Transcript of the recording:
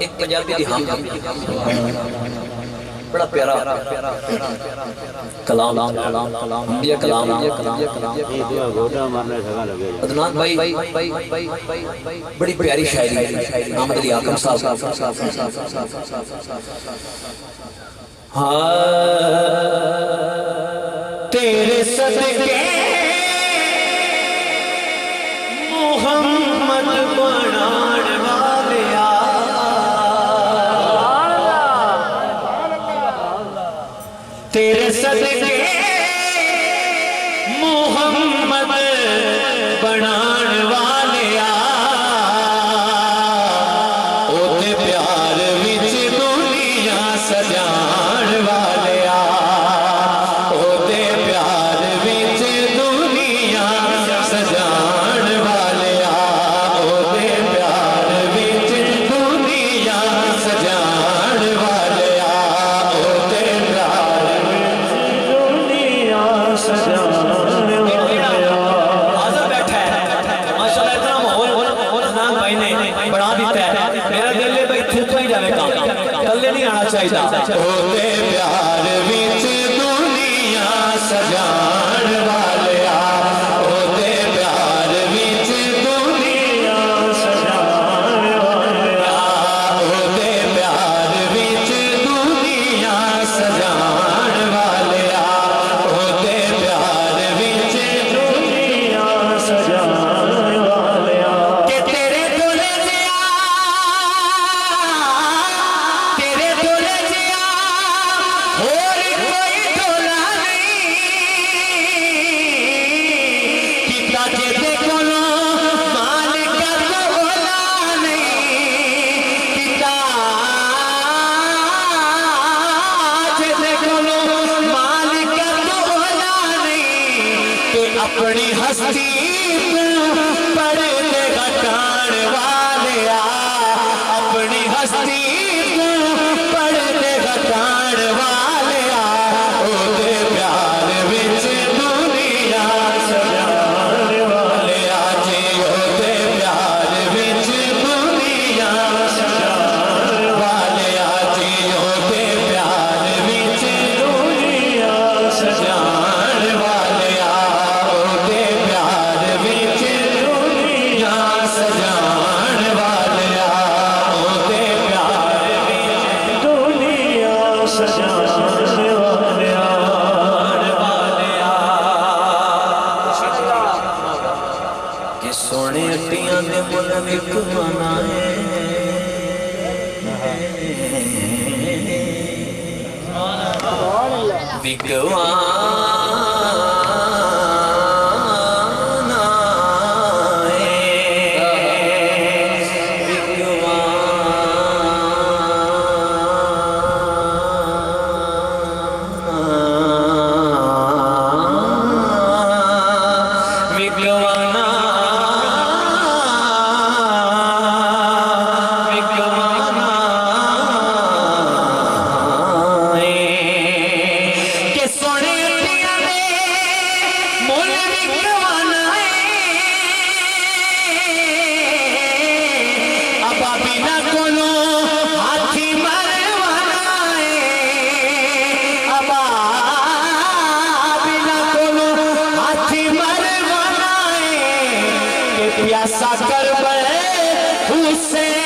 एक पंजाबी दी हम बड़ा प्यारा कलाम ये कलाम घोटा मारने जगह लगे अदनान भाई बड़ी प्यारी शायरी मोहम्मद अली आकम साहब हाँ तेरे सदके मोहम्मद बनाण वालिया तेरे सदके मोहम्मद बनाण वालिया ओते प्यार विच दुनिया सजाण वालिया ओते प्यार विच दुनिया सजाण वालिया ओते प्यार विच दुनिया सजाण वालिया ओते प्यार विच दुनिया सजाण बढ़ा दिता है मेरा दिल है भाई थूका ही जाए कल्ले नहीं आना चाहिए ओते प्यार विच दुनिया सजाण वालिया ओते प्यार विच दुनिया सजाण वालिया ओते प्यार विच दुनिया सजाण वालिया ओते प्यार विच दुनिया सजाण वालिया के तेरे अपनी हस्ती पर्दे घटाण वालिया अपनी हस्ती पर्दे घटाण वालिया ओते प्यार विच दुनिया सजाण वालिया जी ओते प्यार विच दुनिया सजाण वालिया जी ओते प्यार विच दुनिया सजाण वालिया ओते प्यार विच दुनिया सजाण वालिया ओते प्यार विच दुनिया सजाण वालिया कि सोने अट्टियां दे मुल विकवाना है विकवाना प्यासा कर हुसैन